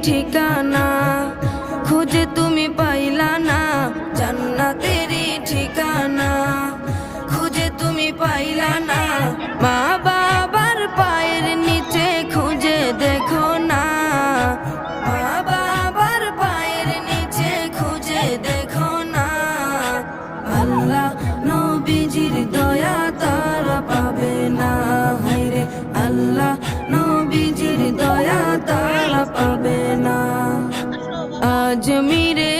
ঠিকানা খুঁজে তুমি পাইলা না, জান্নাতেরই ঠিকানা খুঁজে তুমি পাইলা না। মা বাবার পায়ের নিচে খুঁজে দেখো না, মা বাবার পায়ের নিচে খুঁজে দেখো না। আল্লাহ নবীজির দয়া তারা পাবে না, হায়রে আল্লাহ নবীজির দয়া তারা পাবে না। আজমিরে